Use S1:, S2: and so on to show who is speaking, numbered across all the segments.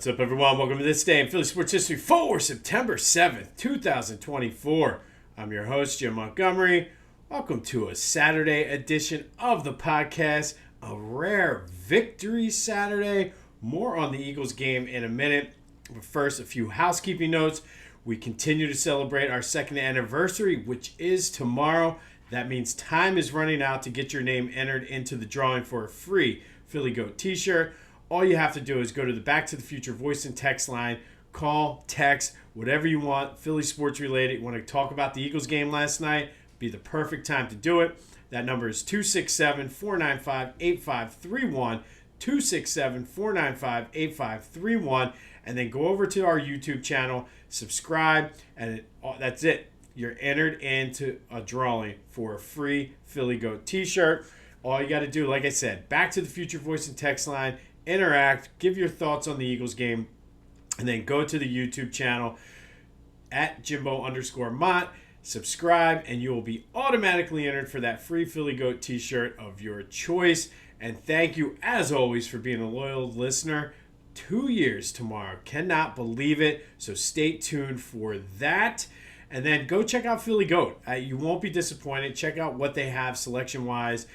S1: What's up, everyone? Welcome to this day in Philly sports history for September 7th, 2024. I'm your host, Jim Montgomery. Welcome to a Saturday edition of the podcast, a rare victory Saturday. More on the Eagles game in a minute. But first, a few housekeeping notes. We continue to celebrate our second anniversary, which is tomorrow. That means time is running out to get your name entered into the drawing for a free Philly Goat t-shirt. All you have to do is go to the Back to the Future voice and text line, call, text, whatever you want, Philly sports related. You want to talk about the Eagles game last night, be the perfect time to do it. That number is 267-495-8531, 267-495-8531, and then go over to our YouTube channel, subscribe, and that's it. You're entered into a drawing for a free Philly Goat t-shirt. All you got to do, like I said, Back to the Future voice and text line, interact, give your thoughts on the Eagles game, and then go to the YouTube channel at Jimbo_Mott, subscribe, and you will be automatically entered for that free Philly Goat t-shirt of your choice. And thank you, as always, for being a loyal listener. 2 years tomorrow. Cannot believe it. So stay tuned for that. And then go check out Philly Goat. You won't be disappointed. Check out what they have selection-wise.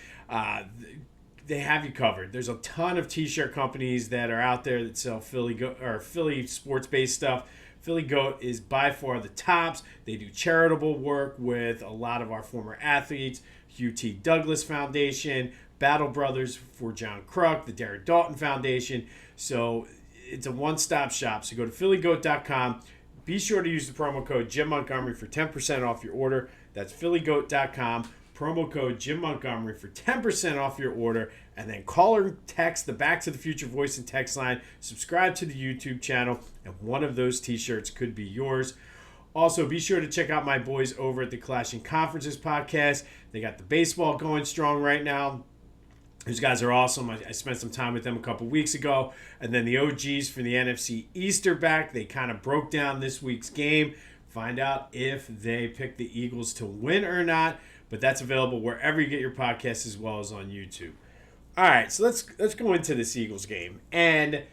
S1: They have you covered. There's a ton of t-shirt companies that are out there that sell Philly Goat or Philly sports-based stuff. Philly Goat is by far the tops. They do charitable work with a lot of our former athletes. UT Douglas Foundation, Battle Brothers for John Kruk, the Derek Dalton Foundation. So it's a one-stop shop. So go to phillygoat.com. Be sure to use the promo code Jim Montgomery for 10% off your order. That's phillygoat.com. Promo code Jim Montgomery for 10% off your order. And then call or text the Back to the Future voice and text line. Subscribe to the YouTube channel. And one of those t-shirts could be yours. Also, be sure to check out my boys over at the Clashing Conferences podcast. They got the baseball going strong right now. These guys are awesome. I spent some time with them a couple weeks ago. And then the OGs for the NFC East are back. They kind of broke down this week's game. Find out if they picked the Eagles to win or not. But that's available wherever you get your podcasts as well as on YouTube. All right, so let's go into this Eagles game. And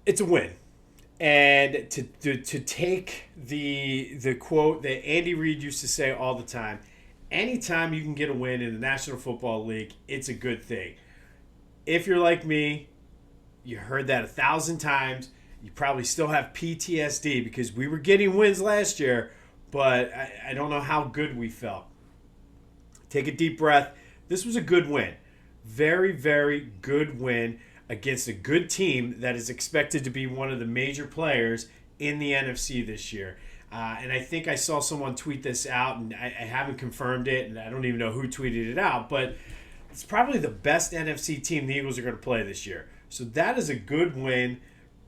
S1: it's a win. And to take the quote that Andy Reid used to say all the time, anytime you can get a win in the National Football League, it's a good thing. If you're like me, you heard that 1,000 times. You probably still have PTSD because we were getting wins last year, but I don't know how good we felt. Take a deep breath. This was a good win. Very, very good win against a good team that is expected to be one of the major players in the NFC this year. And I think I saw someone tweet this out, and I haven't confirmed it, and I don't even know who tweeted it out, but it's probably the best NFC team the Eagles are going to play this year. So that is a good win.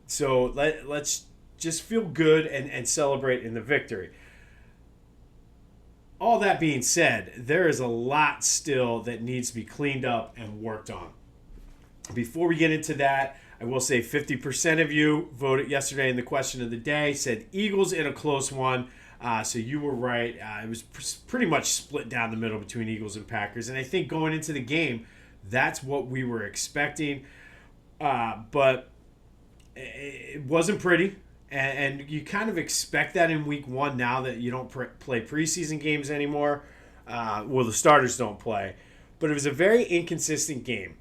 S1: So let's just feel good and celebrate in the victory. All that being said, there is a lot still that needs to be cleaned up and worked on. Before we get into that, I will say 50% of you voted yesterday in the question of the day, said Eagles in a close one. So you were right. It was pretty much split down the middle between Eagles and Packers. And I think going into the game, that's what we were expecting. But it wasn't pretty. And you kind of expect that in week one now that you don't play preseason games anymore. Well, the starters don't play. But it was a very inconsistent game.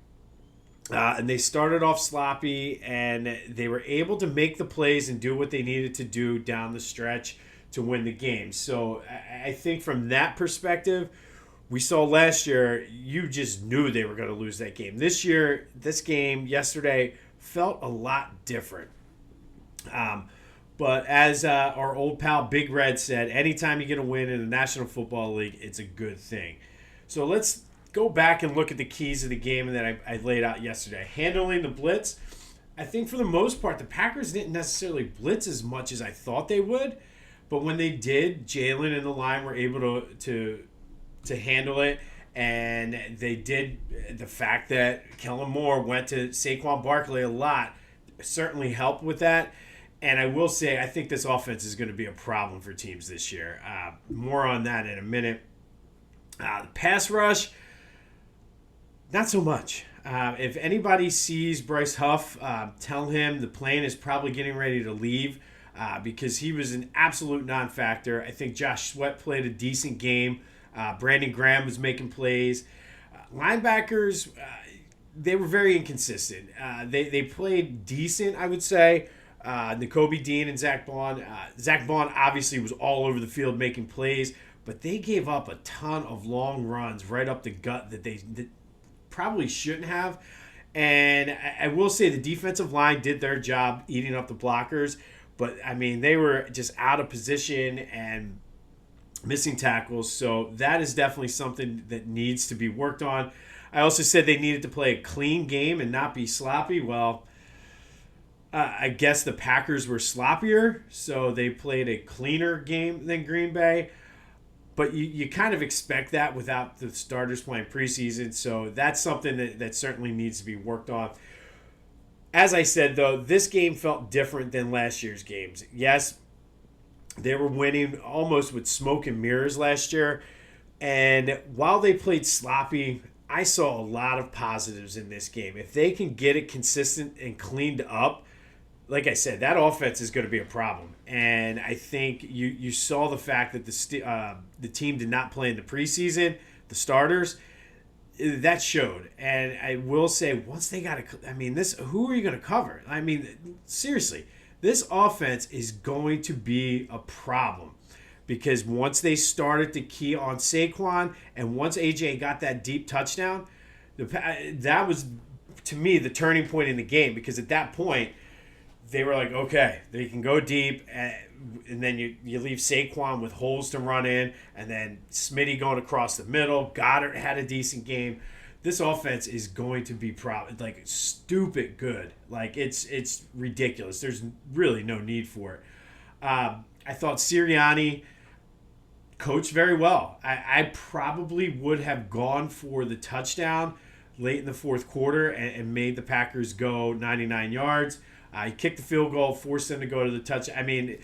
S1: And they started off sloppy, and they were able to make the plays and do what they needed to do down the stretch to win the game. So I think from that perspective, we saw last year, you just knew they were going to lose that game. This year, this game yesterday felt a lot different. But as our old pal Big Red said, anytime you get a win in the National Football League, it's a good thing. So let's go back and look at the keys of the game that I laid out yesterday. Handling the blitz, I think for the most part, the Packers didn't necessarily blitz as much as I thought they would. But when they did, Jalen and the line were able to handle it. And they did. The fact that Kellen Moore went to Saquon Barkley a lot certainly helped with that. And I will say, I think this offense is going to be a problem for teams this year. More on that in a minute. The pass rush, not so much. If anybody sees Bryce Huff, tell him the plane is probably getting ready to leave because he was an absolute non-factor. I think Josh Sweat played a decent game. Brandon Graham was making plays. Linebackers, they were very inconsistent. They played decent, I would say. N'Kobe Dean and Zach Bond. Zach Bond obviously was all over the field making plays, but they gave up a ton of long runs right up the gut that they probably shouldn't have. And I will say the defensive line did their job eating up the blockers, but I mean, they were just out of position and missing tackles. So that is definitely something that needs to be worked on. I also said they needed to play a clean game and not be sloppy. Well, I guess the Packers were sloppier, so they played a cleaner game than Green Bay. But you kind of expect that without the starters playing preseason. So that's something that certainly needs to be worked on. As I said, though, this game felt different than last year's games. Yes, they were winning almost with smoke and mirrors last year. And while they played sloppy, I saw a lot of positives in this game. If they can get it consistent and cleaned up, like I said, that offense is going to be a problem. And I think you saw the fact that the team did not play in the preseason, the starters, that showed. And I will say, once they got to, I mean, who are you going to cover? I mean, seriously, this offense is going to be a problem. Because once they started to key on Saquon and once AJ got that deep touchdown, that was, to me, the turning point in the game. Because at that point, they were like, okay, they can go deep, and then you leave Saquon with holes to run in, and then Smitty going across the middle. Goddard had a decent game. This offense is going to be like stupid good. Like it's ridiculous. There's really no need for it. I thought Sirianni coached very well. I probably would have gone for the touchdown late in the fourth quarter and made the Packers go 99 yards. He kicked the field goal, forced them to go to the touch. I mean,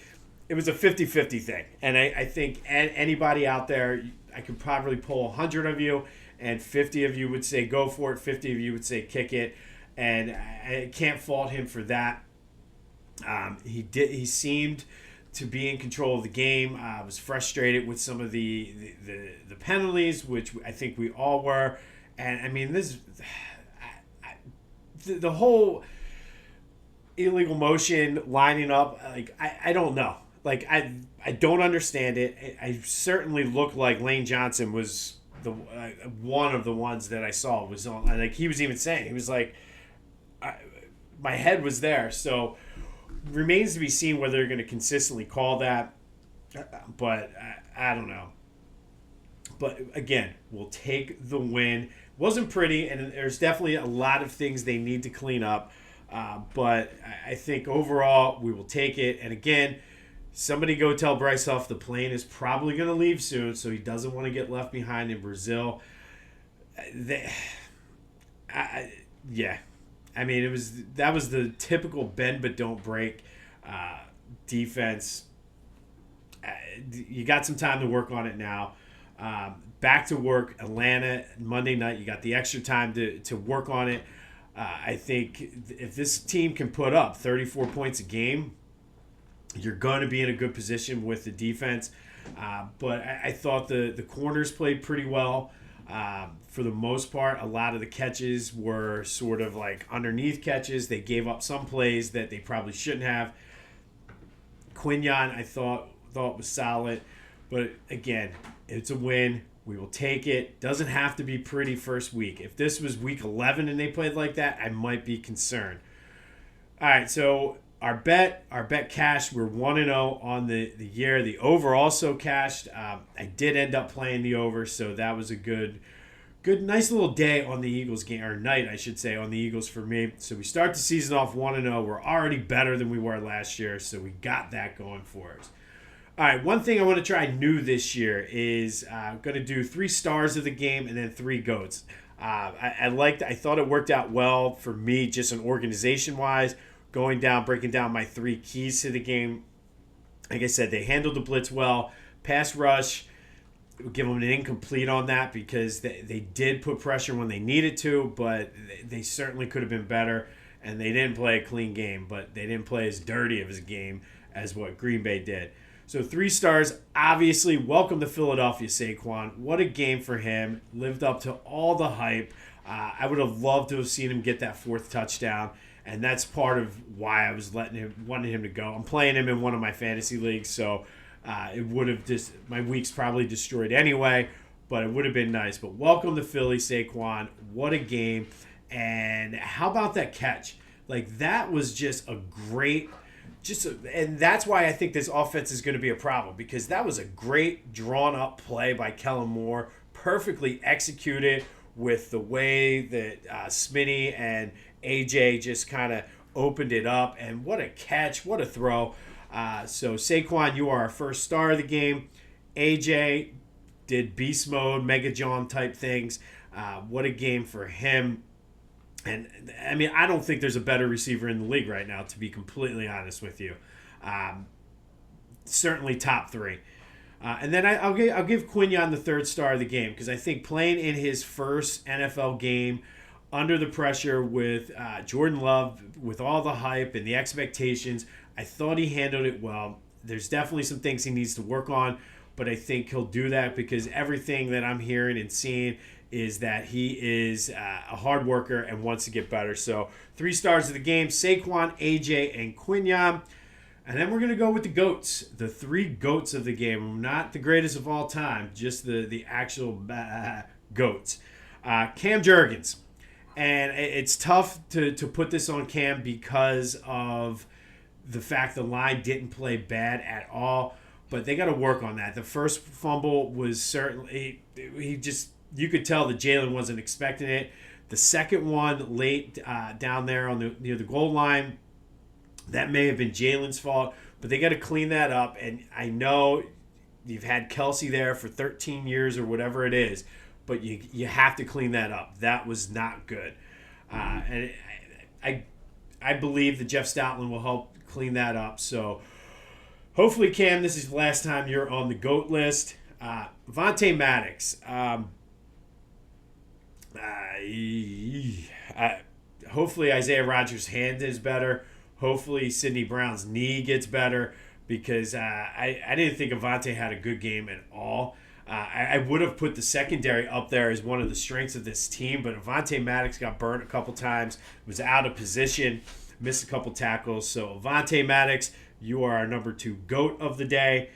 S1: it was a 50-50 thing. And I think anybody out there, I could probably pull 100 of you, and 50 of you would say go for it, 50 of you would say kick it. And I can't fault him for that. He seemed to be in control of the game. I was frustrated with some of the penalties, which I think we all were. And I mean, the whole illegal motion lining up, like I don't know. Like I don't understand it. I certainly looked like Lane Johnson was the one of the ones that I saw was on. Like he was even saying, he was like, my head was there. So remains to be seen whether they're going to consistently call that. But I don't know. But again, we'll take the win. Wasn't pretty, and there's definitely a lot of things they need to clean up. But I think overall we will take it. And again, somebody go tell Bryce Huff the plane is probably going to leave soon, so he doesn't want to get left behind in Brazil. Yeah. I mean, that was the typical bend but don't break defense. You got some time to work on it now. Back to work, Atlanta, Monday night. You got the extra time to work on it. I think if this team can put up 34 points a game, you're going to be in a good position with the defense. But I thought the corners played pretty well. For the most part, a lot of the catches were sort of like underneath catches. They gave up some plays that they probably shouldn't have. Quinyon, I thought was solid. But again, it's a win. We will take it. Doesn't have to be pretty first week. If this was week 11 and they played like that, I might be concerned. All right, so our bet cashed. We're 1-0 on the year. The over also cashed. I did end up playing the over, so that was a good, nice little day on the Eagles game, or night, I should say, on the Eagles for me. So we start the season off 1-0. We're already better than we were last year, so we got that going for us. All right, one thing I want to try new this year is I'm going to do 3 stars of the game and then 3 GOATs. I thought it worked out well for me, just an organization-wise, breaking down my 3 keys to the game. Like I said, they handled the blitz well. Pass rush give them an incomplete on that because they did put pressure when they needed to, but they certainly could have been better, and they didn't play a clean game, but they didn't play as dirty of a game as what Green Bay did. So 3 stars, obviously, welcome to Philadelphia, Saquon. What a game for him. Lived up to all the hype. I would have loved to have seen him get that 4th touchdown, and that's part of why I was wanting him to go. I'm playing him in one of my fantasy leagues, so it would have just my week's probably destroyed anyway, but it would have been nice. But welcome to Philly, Saquon. What a game. And how about that catch? Like, that was just a great and that's why I think this offense is going to be a problem, because that was a great drawn up play by Kellen Moore, perfectly executed with the way that Smitty and AJ just kind of opened it up. And what a catch, what a throw. So Saquon, you are our 1st star of the game. AJ did beast mode, Mega John type things. What a game for him. And, I mean, I don't think there's a better receiver in the league right now, to be completely honest with you. Certainly top 3. And then I'll give Quinyon the 3rd star of the game, because I think playing in his first NFL game under the pressure with Jordan Love, with all the hype and the expectations, I thought he handled it well. There's definitely some things he needs to work on, but I think he'll do that, because everything that I'm hearing and seeing is that he is a hard worker and wants to get better. So 3 stars of the game, Saquon, AJ, and Quinyon. And then we're going to go with the GOATs, the 3 GOATs of the game. Not the greatest of all time, just the actual GOATs. Cam Jurgens. And it's tough to put this on Cam because of the fact the line didn't play bad at all. But they got to work on that. The first fumble was certainly, you could tell that Jalen wasn't expecting it. The second one late down there near the goal line, that may have been Jalen's fault, but they got to clean that up. And I know you've had Kelsey there for 13 years or whatever it is, but you have to clean that up. That was not good. And I believe that Jeff Stoutland will help clean that up. So hopefully, Cam, this is the last time you're on the GOAT list. Vontae Maddox. Hopefully Isaiah Rodgers' hand is better. Hopefully Sidney Brown's knee gets better, because I didn't think Avonte had a good game at all. I would have put the secondary up there as one of the strengths of this team, but Avonte Maddox got burnt a couple times, was out of position, missed a couple tackles. So Avonte Maddox, you are our number 2 GOAT of the day.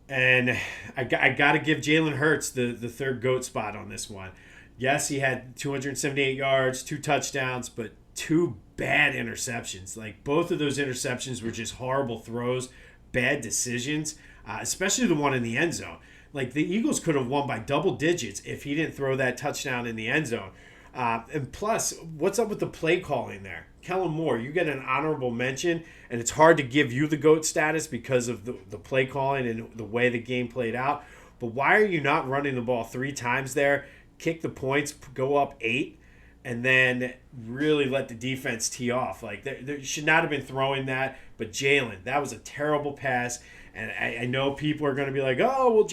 S1: And I got to give Jalen Hurts the 3rd GOAT spot on this one. Yes, he had 278 yards, 2 touchdowns, but 2 bad interceptions. Like, both of those interceptions were just horrible throws, bad decisions, especially the one in the end zone. Like, the Eagles could have won by double digits if he didn't throw that touchdown in the end zone. And plus, what's up with the play calling there? Kellen Moore, you get an honorable mention, and it's hard to give you the GOAT status because of the play calling and the way the game played out. But why are you not running the ball 3 times there, kick the points, go up 8, and then really let the defense tee off? Like, they should not have been throwing that. But Jalen, that was a terrible pass. And I know people are going to be like, oh, well,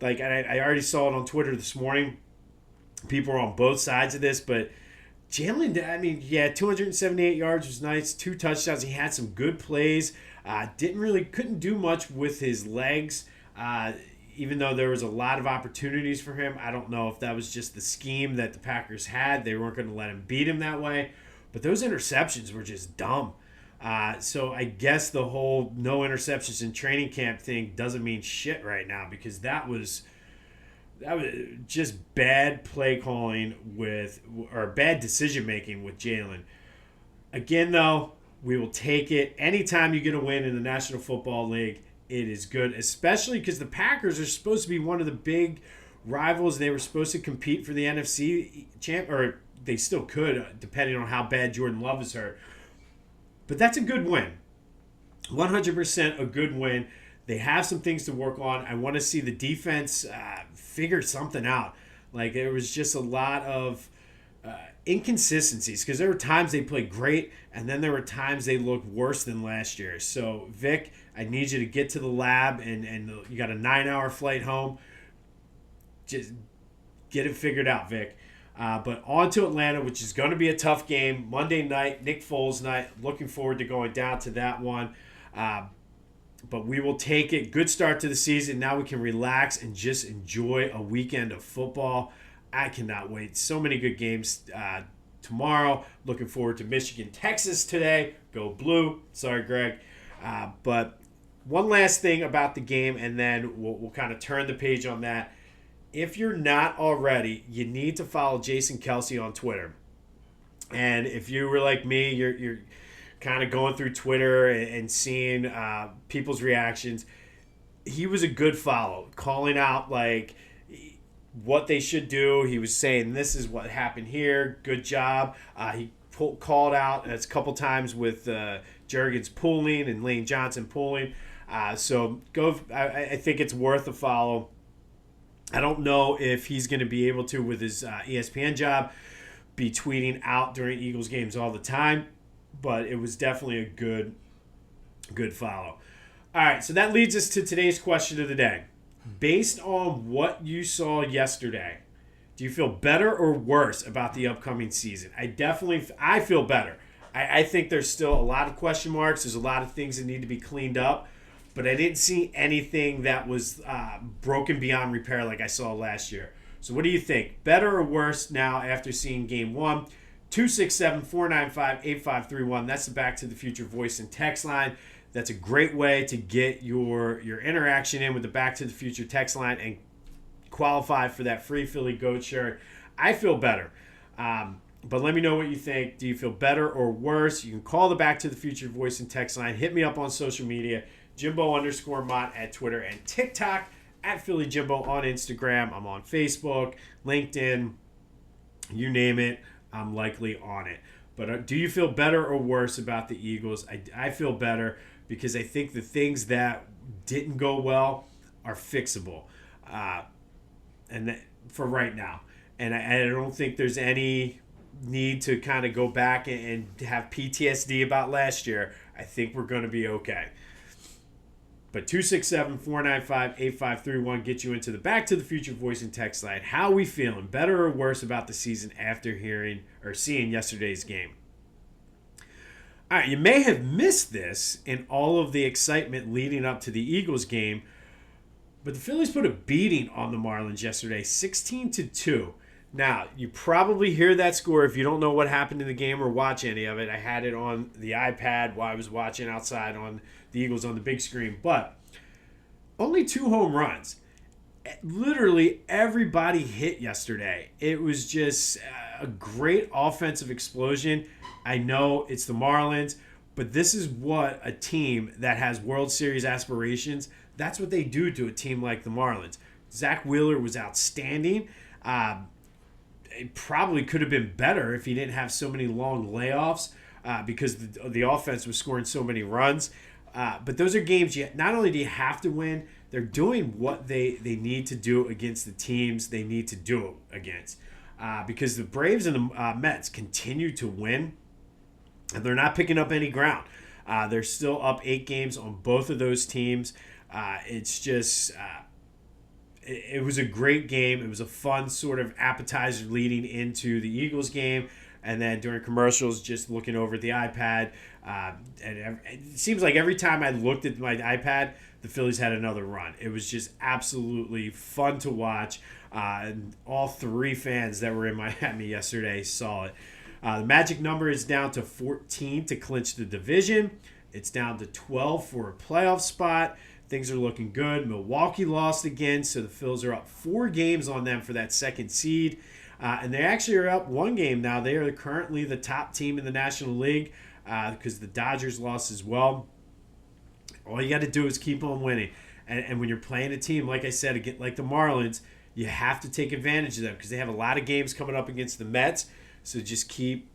S1: I already saw it on Twitter this morning. People are on both sides of this, but Jalen, I mean, yeah, 278 yards was nice, 2 touchdowns. He had some good plays. Couldn't do much with his legs, even though there was a lot of opportunities for him. I don't know if that was just the scheme that the Packers had. They weren't going to let him beat him that way. But those interceptions were just dumb. So I guess the whole no interceptions in training camp thing doesn't mean shit right now, because that was just bad play calling or bad decision making with Jalen. Again, though, we will take it. Anytime you get a win in the National Football League, it is good, especially because the Packers are supposed to be one of the big rivals. They were supposed to compete for the NFC champ, or they still could, depending on how bad Jordan Love is hurt. But that's a good win. 100% a good win. They have some things to work on. I want to see the defense figure something out. Like, there was just a lot of inconsistencies, because there were times they played great, and then there were times they looked worse than last year. So, Vic, I need you to get to the lab, and you got a 9-hour flight home. just get it figured out, Vic. But on to Atlanta, which is going to be a tough game. Monday night, Nick Foles night. Looking forward to going down to that one. But we will take it. Good start to the season. Now we can relax and just enjoy a weekend of football. I cannot wait. So many good games tomorrow. Looking forward to Michigan, Texas today. Go Blue. Sorry, Greg. But one last thing about the game, and then we'll kind of turn the page on that. If you're not already, you need to follow Jason Kelsey on Twitter. And if you were like me, you're kind of going through Twitter and seeing people's reactions. He was a good follow, calling out like what they should do. He was saying this is what happened here. Good job. He called out a couple times with Jurgens pulling and Lane Johnson pulling. So go. I think it's worth a follow. I don't know if he's going to be able to, with his ESPN job, be tweeting out during Eagles games all the time, but it was definitely a good follow. All right, so that leads us to today's question of the day. Based on what you saw yesterday, do you feel better or worse about the upcoming season? I feel better. I think there's still a lot of question marks. There's a lot of things that need to be cleaned up. But I didn't see anything that was broken beyond repair like I saw last year. So what do you think? Better or worse now after seeing Game 1? 267-495-8531. That's the Back to the Future voice and text line. That's a great way to get your interaction in with the Back to the Future text line and qualify for that free Philly Goat shirt. I feel better. But let me know what you think. Do you feel better or worse? You can call the Back to the Future voice and text line. Hit me up on social media. Jimbo_Mott at Twitter and TikTok, at Philly Jimbo on Instagram. I'm on Facebook, LinkedIn, you name it, I'm likely on it. But do you feel better or worse about the Eagles? I feel better because I think the things that didn't go well are fixable, for right now. And I don't think there's any need to kind of go back and have PTSD about last year. I think we're going to be okay. But 267-495-8531 gets you into the Back to the Future voice and text line. How are we feeling? Better or worse about the season after hearing or seeing yesterday's game? All right, you may have missed this in all of the excitement leading up to the Eagles game, but the Phillies put a beating on the Marlins yesterday, 16-2. Now, you probably hear that score if you don't know what happened in the game or watch any of it. I had it on the iPad while I was watching outside on the Eagles on the big screen. But only 2 home runs. Literally everybody hit yesterday. It was just a great offensive explosion. I know it's the Marlins, but this is what a team that has World Series aspirations, that's what they do to a team like the Marlins. Zach Wheeler was outstanding. It probably could have been better if he didn't have so many long layoffs because the offense was scoring so many runs. But those are games not only do you have to win, they're doing what they need to do against the teams they need to do it against. Because the Braves and the Mets continue to win, and they're not picking up any ground. They're still up 8 games on both of those teams. It's just... It was a great game. It was a fun sort of appetizer leading into the Eagles game. And then during commercials, just looking over at the iPad. And it seems like every time I looked at my iPad, the Phillies had another run. It was just absolutely fun to watch. And all 3 fans that were in Miami yesterday saw it. The magic number is down to 14 to clinch the division. It's down to 12 for a playoff spot. Things are looking good. Milwaukee lost again, so the Phils are up 4 games on them for that second seed. And they actually are up 1 game now. They are currently the top team in the National League because the Dodgers lost as well. All you got to do is keep on winning. And when you're playing a team, like I said, again, like the Marlins, you have to take advantage of them because they have a lot of games coming up against the Mets. So just keep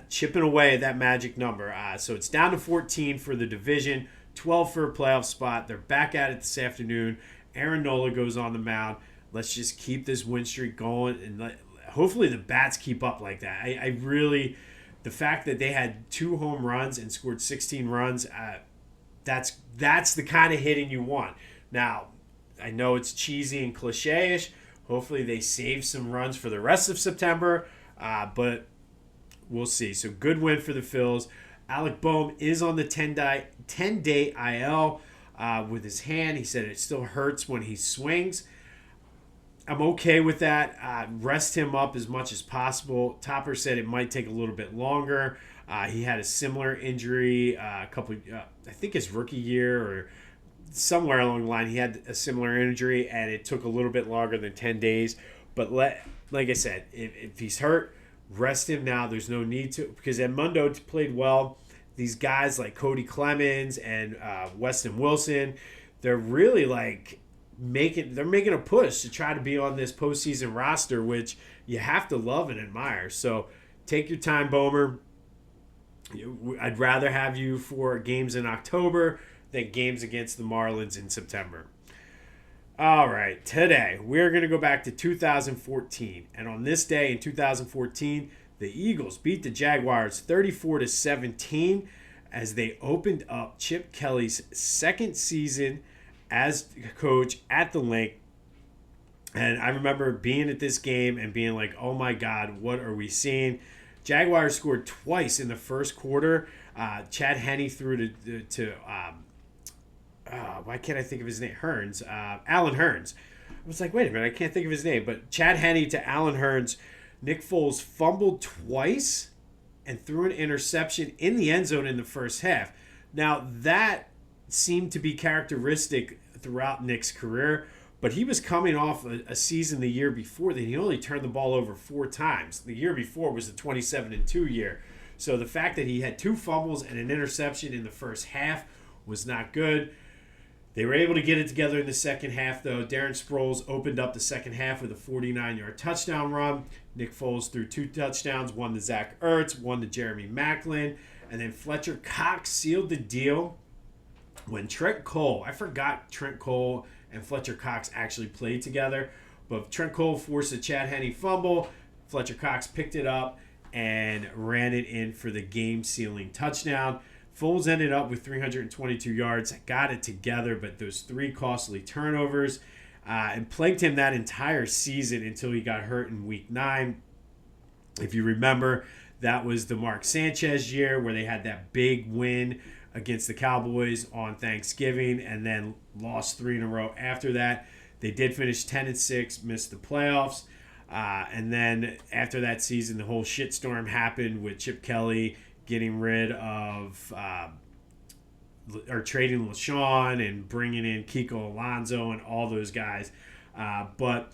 S1: chipping away at that magic number. So it's down to 14 for the division. 12 for a playoff spot. They're back at it this afternoon. Aaron Nola goes on the mound. Let's just keep this win streak going, and hopefully the bats keep up like that. I really, the fact that they had 2 home runs and scored 16 runs, that's the kind of hitting you want. Now, I know it's cheesy and cliche-ish, Hopefully they save some runs for the rest of September, but we'll see. So good win for the Phils. Alec Boehm is on the 10-day IL with his hand. He said it still hurts when he swings. I'm okay with that. Rest him up as much as possible. Topper said it might take a little bit longer. He had a similar injury I think his rookie year or somewhere along the line. He had a similar injury, and it took a little bit longer than 10 days. But like I said, if he's hurt, rest him now. There's no need to, because Edmundo played well. These guys like Cody Clemens and Weston Wilson, they're really like making a push to try to be on this postseason roster, which you have to love and admire. So take your time, Bomer. I'd rather have you for games in October than games against the Marlins in September. All right, today we're going to go back to 2014, and on this day in 2014, the Eagles beat the Jaguars 34-17 as they opened up Chip Kelly's second season as coach at the Link. And I remember being at this game and being like, oh my God, what are we seeing? Jaguars scored twice in the first quarter. Chad Henne threw to why can't I think of his name? Alan Hearns. I was like, wait a minute, I can't think of his name. But Chad Henne to Alan Hearns. Nick Foles fumbled twice and threw an interception in the end zone in the first half. Now, that seemed to be characteristic throughout Nick's career, but he was coming off a season the year before that he only turned the ball over 4 times. The year before was the 27-2 year. So the fact that he had 2 fumbles and an interception in the first half was not good. They were able to get it together in the second half, though. Darren Sproles opened up the second half with a 49-yard touchdown run. Nick Foles threw 2 touchdowns, one to Zach Ertz, one to Jeremy Maclin, and then Fletcher Cox sealed the deal when Trent Cole, I forgot Trent Cole and Fletcher Cox actually played together, but Trent Cole forced a Chad Henne fumble. Fletcher Cox picked it up and ran it in for the game-sealing touchdown. Foles ended up with 322 yards, got it together, but those 3 costly turnovers and plagued him that entire season until he got hurt in week 9. If you remember, that was the Mark Sanchez year where they had that big win against the Cowboys on Thanksgiving and then lost 3 in a row after that. They did finish 10-6, missed the playoffs. And then after that season, the whole shitstorm happened with Chip Kelly getting rid of or trading LaShawn and bringing in Kiko Alonso and all those guys. But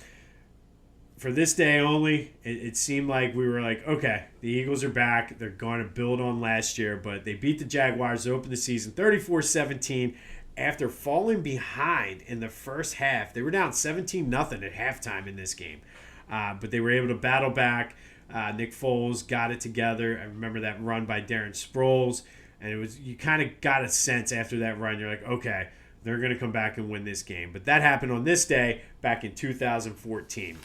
S1: for this day only, it seemed like we were like, okay, the Eagles are back. They're going to build on last year. But they beat the Jaguars to open the season 34-17 after falling behind in the first half. They were down 17-0 at halftime in this game. But they were able to battle back. Nick Foles got it together. I remember that run by Darren Sproles. And it was, you kind of got a sense after that run. You're like, okay, they're going to come back and win this game. But that happened on this day back in 2014.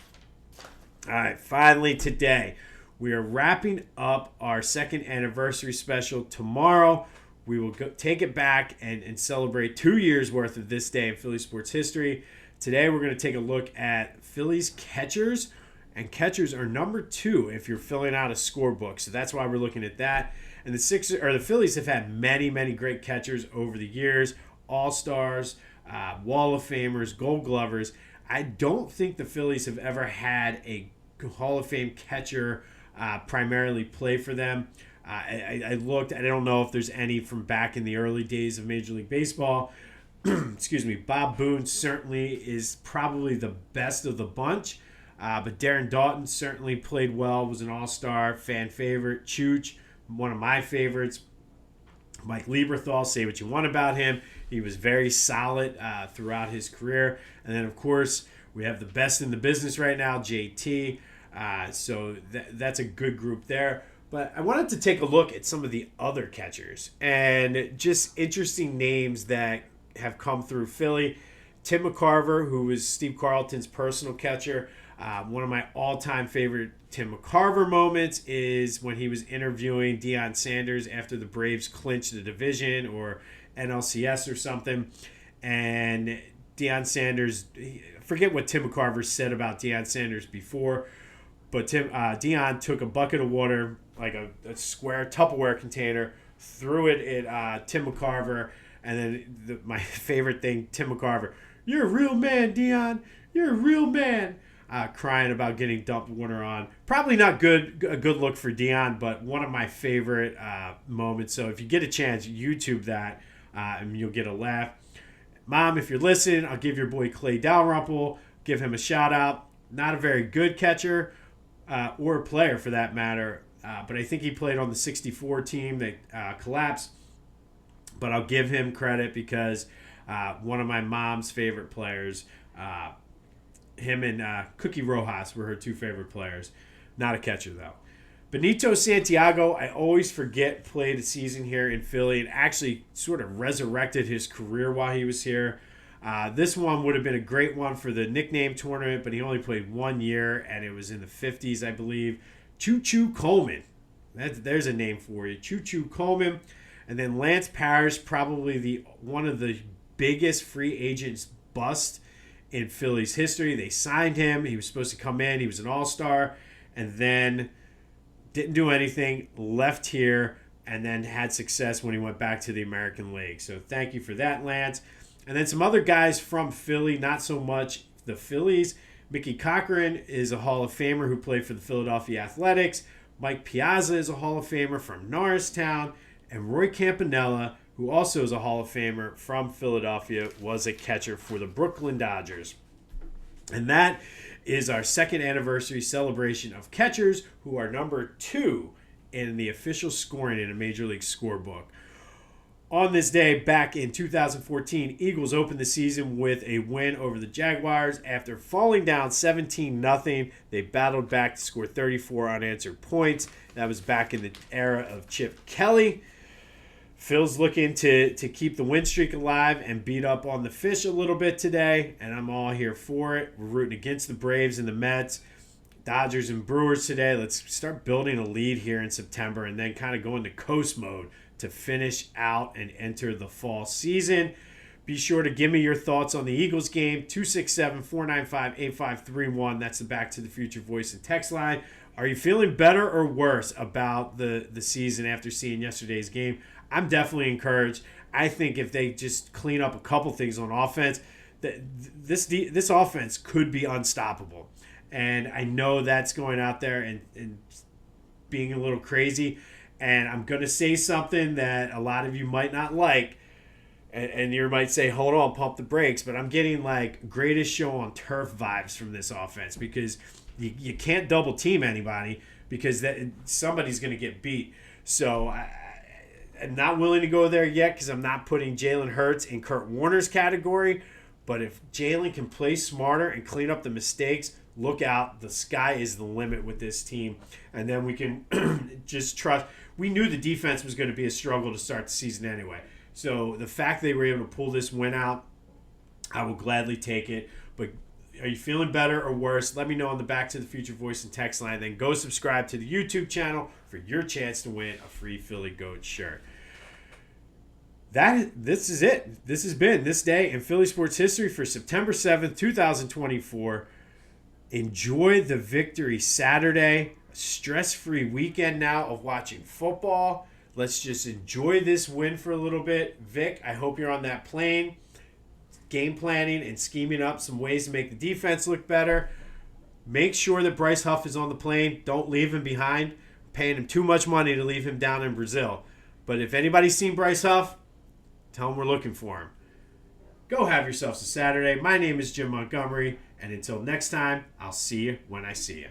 S1: All right, finally today, we are wrapping up our second anniversary special. Tomorrow, we will take it back and celebrate 2 years worth of this day in Philly sports history. Today, we're going to take a look at Phillies catchers. And catchers are number 2 if you're filling out a scorebook. So that's why we're looking at that. And the Phillies have had many, many great catchers over the years. All-Stars, Wall of Famers, Gold Glovers. I don't think the Phillies have ever had a Hall of Fame catcher primarily play for them. I looked. I don't know if there's any from back in the early days of Major League Baseball. Excuse me. Bob Boone certainly is probably the best of the bunch. But Darren Doughton certainly played well, was an all-star, fan favorite. Chooch, one of my favorites. Mike Lieberthal, say what you want about him. He was very solid throughout his career. And then, of course, we have the best in the business right now, JT. So that's a good group there. But I wanted to take a look at some of the other catchers and just interesting names that have come through Philly. Tim McCarver, who was Steve Carlton's personal catcher. One of my all-time favorite Tim McCarver moments is when he was interviewing Deion Sanders after the Braves clinched the division or NLCS or something. And Deion Sanders, forget what Tim McCarver said about Deion Sanders before, but Deion took a bucket of water, like a square Tupperware container, threw it at Tim McCarver, and then my favorite thing, Tim McCarver, "You're a real man, Deion. You're a real man." Crying about getting dumped water on. Probably not a good look for Deion, but one of my favorite moments. So if you get a chance, YouTube that, and you'll get a laugh. Mom, if you're listening, I'll give your boy Clay Dalrymple, give him a shout out. Not a very good catcher or a player for that matter, but I think he played on the '64 team that collapsed. But I'll give him credit because one of my mom's favorite players, him and Cookie Rojas were her two favorite players. Not a catcher, though. Benito Santiago, I always forget, played a season here in Philly and actually sort of resurrected his career while he was here. This one would have been a great one for the nickname tournament, but he only played 1 year, and it was in the 50s, I believe. Choo Choo Coleman. There's a name for you. Choo Choo Coleman. And then Lance Parrish, probably one of the biggest free agents bust in Phillies history. They signed him. He was supposed to come in. He was an all-star. And then didn't do anything. Left here. And then had success when he went back to the American League. So thank you for that, Lance. And then some other guys from Philly. Not so much the Phillies. Mickey Cochran is a Hall of Famer who played for the Philadelphia Athletics. Mike Piazza is a Hall of Famer from Norristown. And Roy Campanella, who also is a Hall of Famer from Philadelphia, was a catcher for the Brooklyn Dodgers. And that is our second anniversary celebration of catchers, who are number 2 in the official scoring in a Major League scorebook. On this day, back in 2014, Eagles opened the season with a win over the Jaguars. After falling down 17-0, they battled back to score 34 unanswered points. That was back in the era of Chip Kelly. Phil's looking to keep the win streak alive and beat up on the Fish a little bit today, and I'm all here for it. We're rooting against the Braves and the Mets, Dodgers and Brewers today. Let's start building a lead here in September and then kind of go into coast mode to finish out and enter the fall season. Be sure to give me your thoughts on the Eagles game, 267-495-8531. That's the Back to the Future voice and text line. Are you feeling better or worse about the season after seeing yesterday's game? I'm definitely encouraged. I think if they just clean up a couple things on offense, this offense could be unstoppable. And I know that's going out there and being a little crazy. And I'm going to say something that a lot of you might not like. And you might say, hold on, pump the brakes. But I'm getting like Greatest Show on Turf vibes from this offense because you can't double team anybody because somebody's going to get beat. So I'm not willing to go there yet because I'm not putting Jalen Hurts in Kurt Warner's category. But if Jalen can play smarter and clean up the mistakes, look out. The sky is the limit with this team. And then we can just trust. We knew the defense was going to be a struggle to start the season anyway. So the fact they were able to pull this win out, I will gladly take it. But are you feeling better or worse? Let me know on the Back to the Future voice and text line. Then go subscribe to the YouTube channel for your chance to win a free Philly Goat shirt. This is it. This has been this day in Philly sports history for September 7th, 2024. Enjoy the victory Saturday. Stress-free weekend now of watching football. Let's just enjoy this win for a little bit. Vic, I hope you're on that plane, game planning and scheming up some ways to make the defense look better. Make sure that Bryce Huff is on the plane. Don't leave him behind. Paying him too much money to leave him down in Brazil. But if anybody's seen Bryce Huff, tell him we're looking for him. Go have yourselves a Saturday. My name is Jim Montgomery, and until next time, I'll see you when I see you.